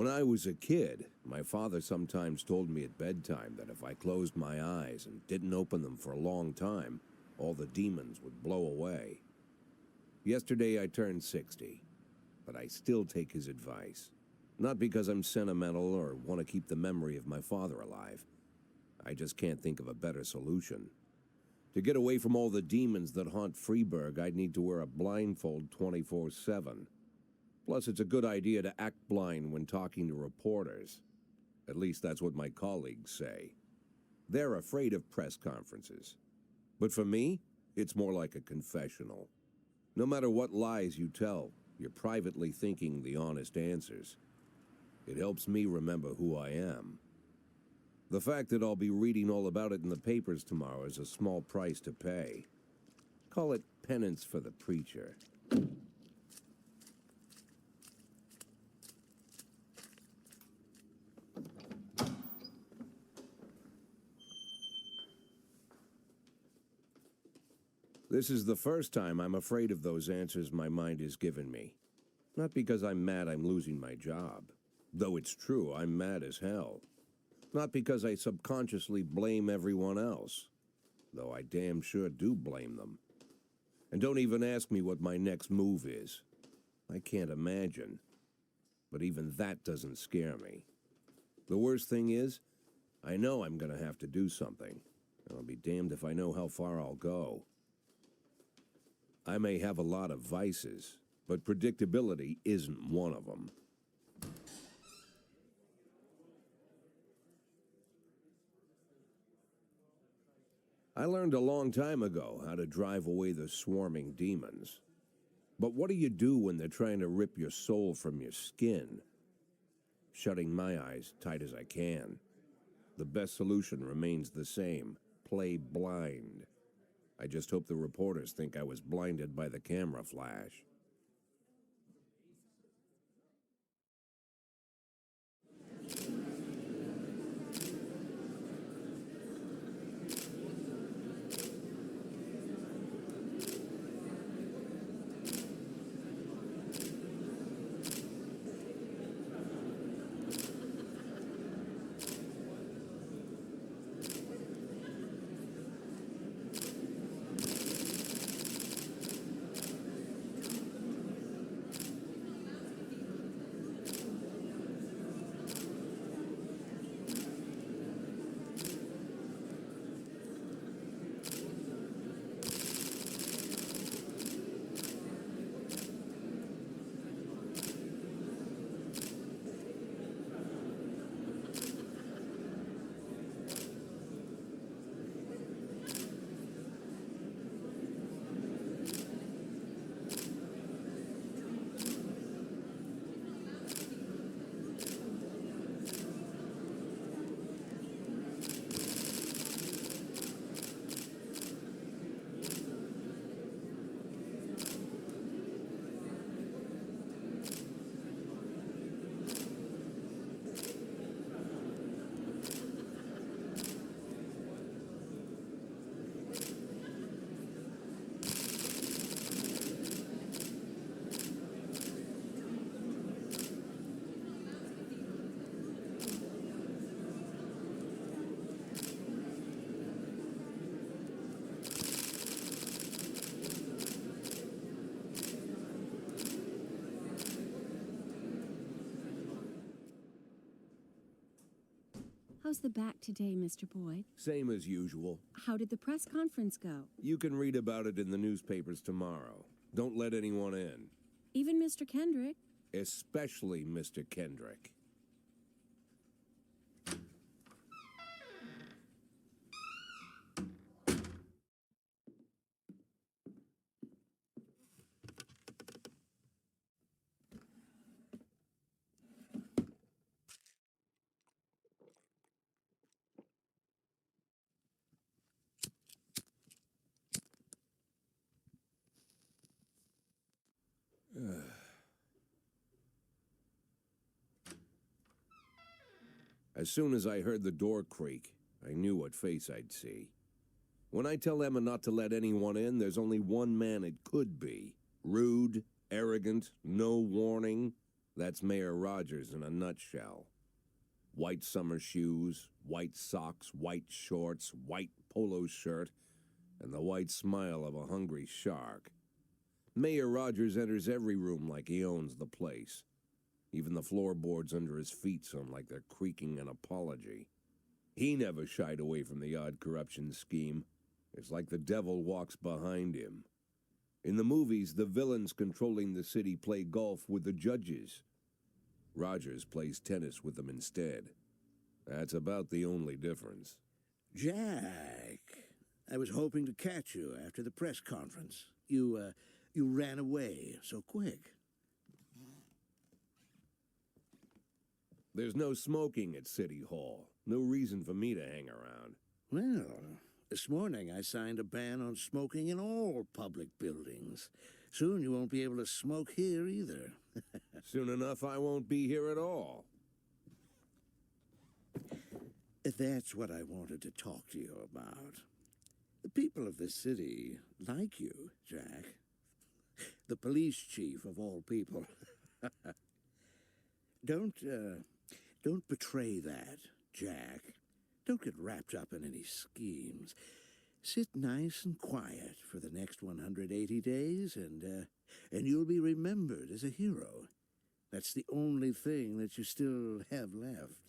When I was a kid, my father sometimes told me at bedtime that if I closed my eyes and didn't open them for a long time, all the demons would blow away. Yesterday I turned 60, but I still take his advice. Not because I'm sentimental or want to keep the memory of my father alive. I just can't think of a better solution. To get away from all the demons that haunt Freeburg, I'd need to wear a blindfold 24/7. Plus, it's a good idea to act blind when talking to reporters. At least that's what my colleagues say. They're afraid of press conferences. But for me, it's more like a confessional. No matter what lies you tell, you're privately thinking the honest answers. It helps me remember who I am. The fact that I'll be reading all about it in the papers tomorrow is a small price to pay. Call it penance for the preacher. This is the first time I'm afraid of those answers my mind has given me. Not because I'm mad I'm losing my job. Though it's true, I'm mad as hell. Not because I subconsciously blame everyone else. Though I damn sure do blame them. And don't even ask me what my next move is. I can't imagine. But even that doesn't scare me. The worst thing is, I know I'm gonna have to do something. I'll be damned if I know how far I'll go. I may have a lot of vices, but predictability isn't one of them. I learned a long time ago how to drive away the swarming demons. But what do you do when they're trying to rip your soul from your skin? Shutting my eyes tight as I can. The best solution remains the same: play blind. I just hope the reporters think I was blinded by the camera flash. How's the back today, Mr. Boyd? Same as usual. How did the press conference go? You can read about it in the newspapers tomorrow. Don't let anyone in. Even Mr. Kendrick? Especially Mr. Kendrick. As soon as I heard the door creak, I knew what face I'd see. When I tell Emma not to let anyone in, there's only one man it could be. Rude, arrogant, no warning. That's Mayor Rogers in a nutshell. White summer shoes, white socks, white shorts, white polo shirt, and the white smile of a hungry shark. Mayor Rogers enters every room like he owns the place. Even the floorboards under his feet sound like they're creaking an apology. He never shied away from the odd corruption scheme. It's like the devil walks behind him. In the movies, the villains controlling the city play golf with the judges. Rogers plays tennis with them instead. That's about the only difference. Jack, I was hoping to catch you after the press conference. You ran away so quick. There's no smoking at City Hall. No reason for me to hang around. Well, this morning I signed a ban on smoking in all public buildings. Soon you won't be able to smoke here either. Soon enough, I won't be here at all. That's what I wanted to talk to you about. The people of this city like you, Jack. The police chief of all people. Don't betray that, Jack. Don't get wrapped up in any schemes. Sit nice and quiet for the next 180 days, and you'll be remembered as a hero. That's the only thing that you still have left.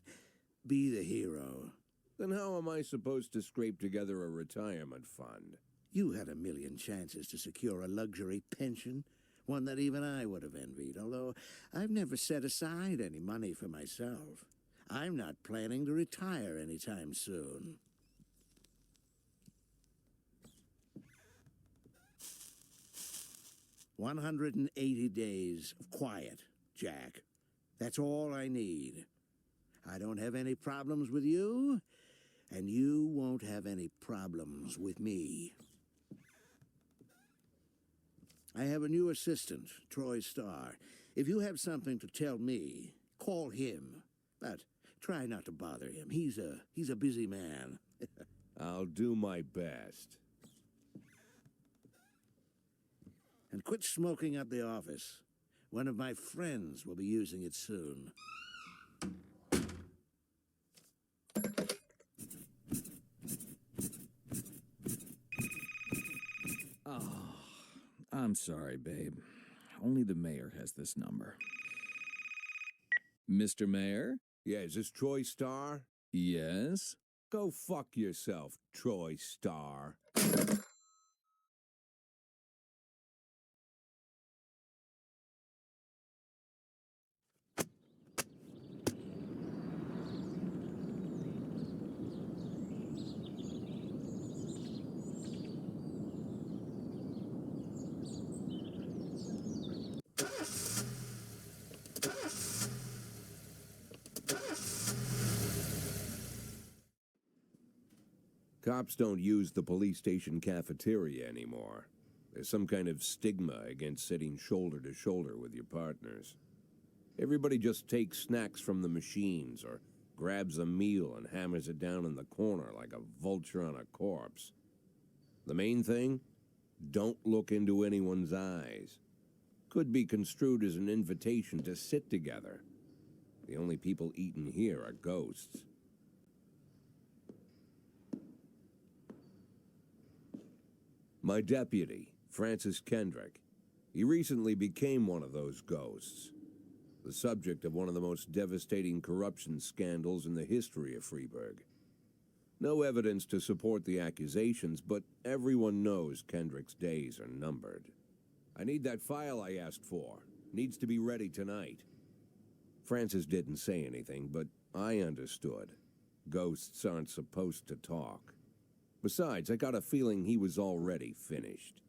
Be the hero. Then how am I supposed to scrape together a retirement fund? You had a million chances to secure a luxury pension, one that even I would have envied, although I've never set aside any money for myself. I'm not planning to retire anytime soon. "180 days of quiet, Jack. That's all I need. I don't have any problems with you, and you won't have any problems with me. I have a new assistant, Troy Starr. If you have something to tell me, call him. But try not to bother him. He's a busy man." I'll do my best. And quit smoking up the office. One of my friends will be using it soon. Oh, I'm sorry, babe. Only the mayor has this number. Mr. Mayor? Yeah, is this Troy Starr? Yes? Go fuck yourself, Troy Starr. Cops don't use the police station cafeteria anymore. There's some kind of stigma against sitting shoulder to shoulder with your partners. Everybody just takes snacks from the machines or grabs a meal and hammers it down in the corner like a vulture on a corpse. The main thing? Don't look into anyone's eyes. Could be construed as an invitation to sit together. The only people eating here are ghosts. My deputy, Francis Kendrick. He recently became one of those ghosts, the subject of one of the most devastating corruption scandals in the history of Freeburg. No evidence to support the accusations, but everyone knows Kendrick's days are numbered. I need that file I asked for. Needs to be ready tonight. Francis didn't say anything, but I understood. Ghosts aren't supposed to talk. Besides, I got a feeling he was already finished.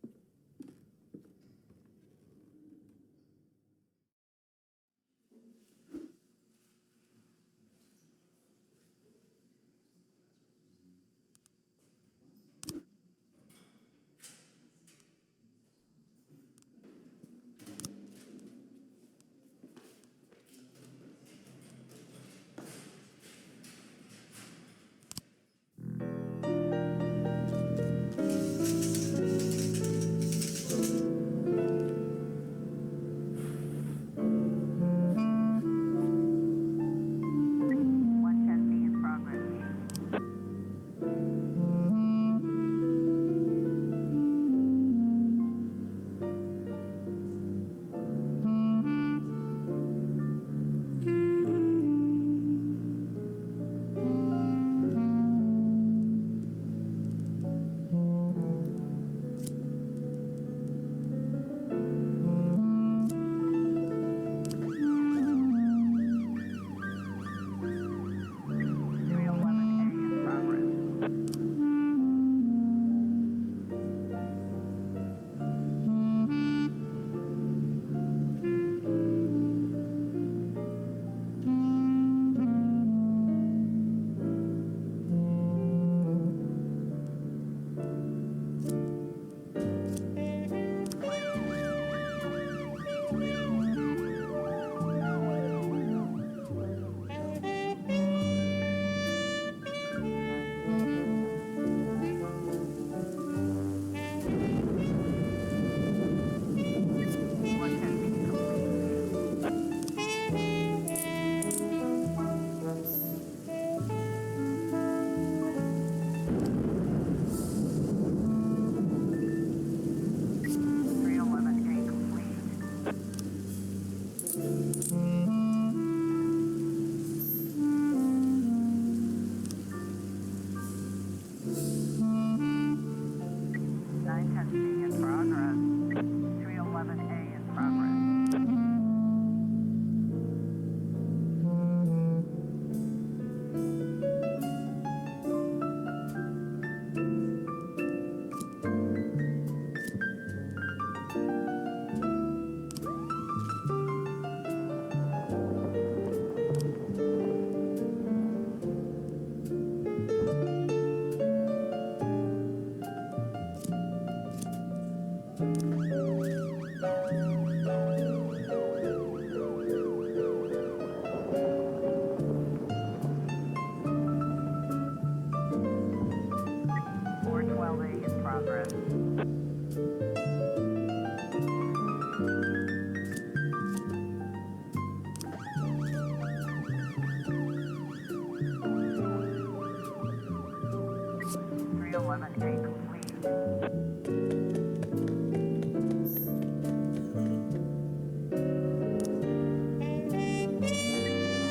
11A complete.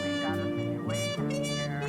We've got a situation here.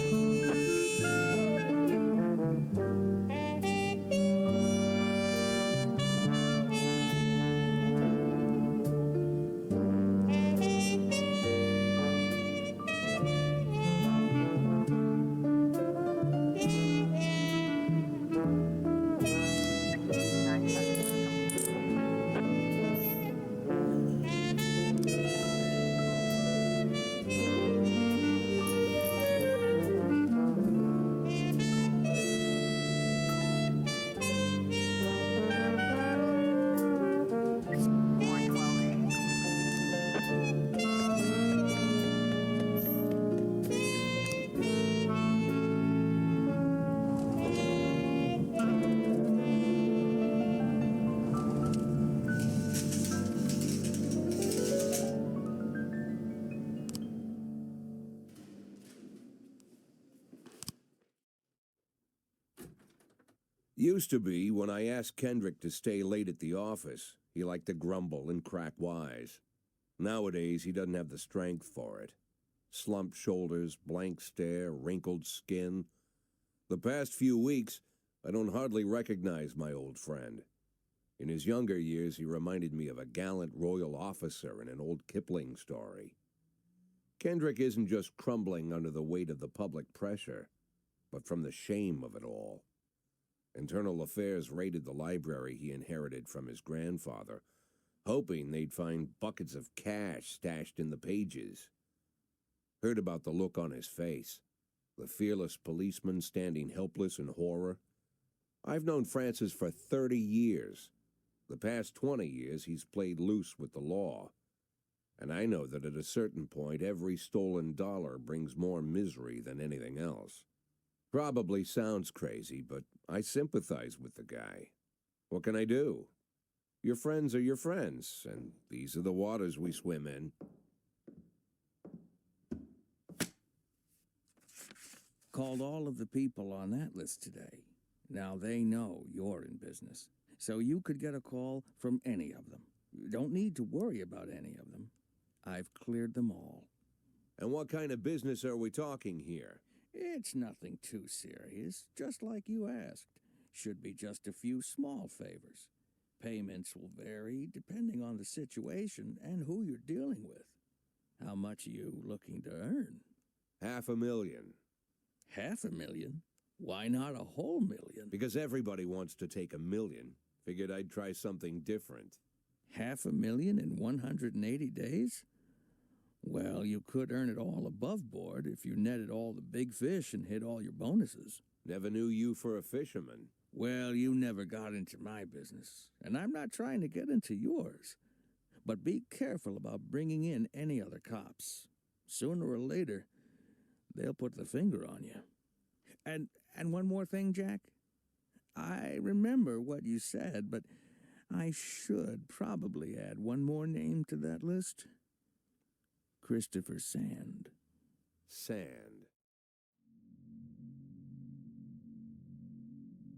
Used to be, when I asked Kendrick to stay late at the office, he liked to grumble and crack wise. Nowadays, he doesn't have the strength for it. Slumped shoulders, blank stare, wrinkled skin. The past few weeks, I don't hardly recognize my old friend. In his younger years, he reminded me of a gallant royal officer in an old Kipling story. Kendrick isn't just crumbling under the weight of the public pressure, but from the shame of it all. Internal Affairs raided the library he inherited from his grandfather, hoping they'd find buckets of cash stashed in the pages. Heard about the look on his face, the fearless policeman standing helpless in horror. I've known Francis for 30 years. The past 20 years he's played loose with the law. And I know that at a certain point every stolen dollar brings more misery than anything else. Probably sounds crazy, but I sympathize with the guy. What can I do? Your friends are your friends, and these are the waters we swim in. Called all of the people on that list today. Now they know you're in business, so you could get a call from any of them. You don't need to worry about any of them. I've cleared them all. And what kind of business are we talking here? It's nothing too serious, just like you asked. Should be just a few small favors. Payments will vary depending on the situation and who you're dealing with. How much are you looking to earn? $500,000. $500,000? Why not a whole million? Because everybody wants to take $1 million. Figured I'd try something different. $500,000 in 180 days? Well, you could earn it all above board if you netted all the big fish and hit all your bonuses. Never knew you for a fisherman. Well, you never got into my business, and I'm not trying to get into yours. But be careful about bringing in any other cops. Sooner or later, they'll put the finger on you. And one more thing, Jack. I remember what you said, but I should probably add one more name to that list. Christopher Sand. Sand.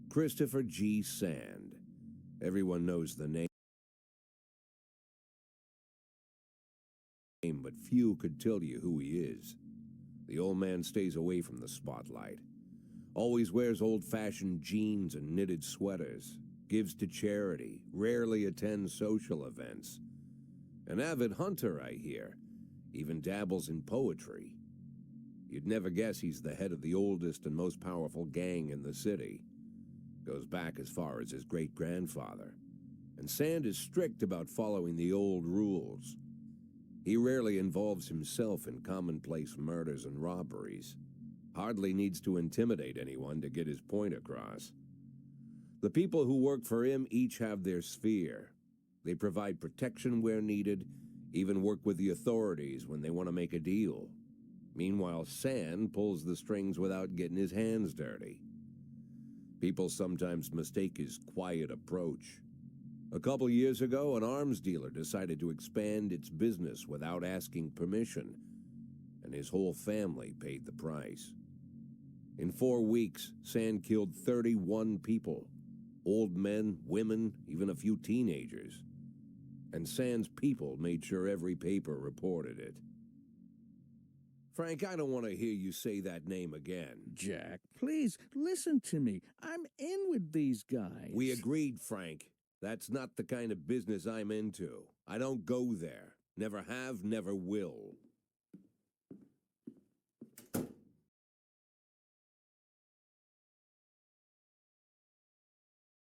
Christopher G. Sand. Everyone knows the name, but few could tell you who he is. The old man stays away from the spotlight. Always wears old-fashioned jeans and knitted sweaters. Gives to charity. Rarely attends social events. An avid hunter, I hear. Even dabbles in poetry. You'd never guess he's the head of the oldest and most powerful gang in the city. Goes back as far as his great-grandfather. And Sand is strict about following the old rules. He rarely involves himself in commonplace murders and robberies. Hardly needs to intimidate anyone to get his point across. The people who work for him each have their sphere. They provide protection where needed, even work with the authorities when they want to make a deal. Meanwhile, Sand pulls the strings without getting his hands dirty. People sometimes mistake his quiet approach. A couple years ago, an arms dealer decided to expand its business without asking permission, and his whole family paid the price. In 4 weeks, Sand killed 31 people. Old men, women, even a few teenagers. And Sand's people made sure every paper reported it. Frank, I don't want to hear you say that name again. Jack, please, listen to me. I'm in with these guys. We agreed, Frank. That's not the kind of business I'm into. I don't go there. Never have, never will.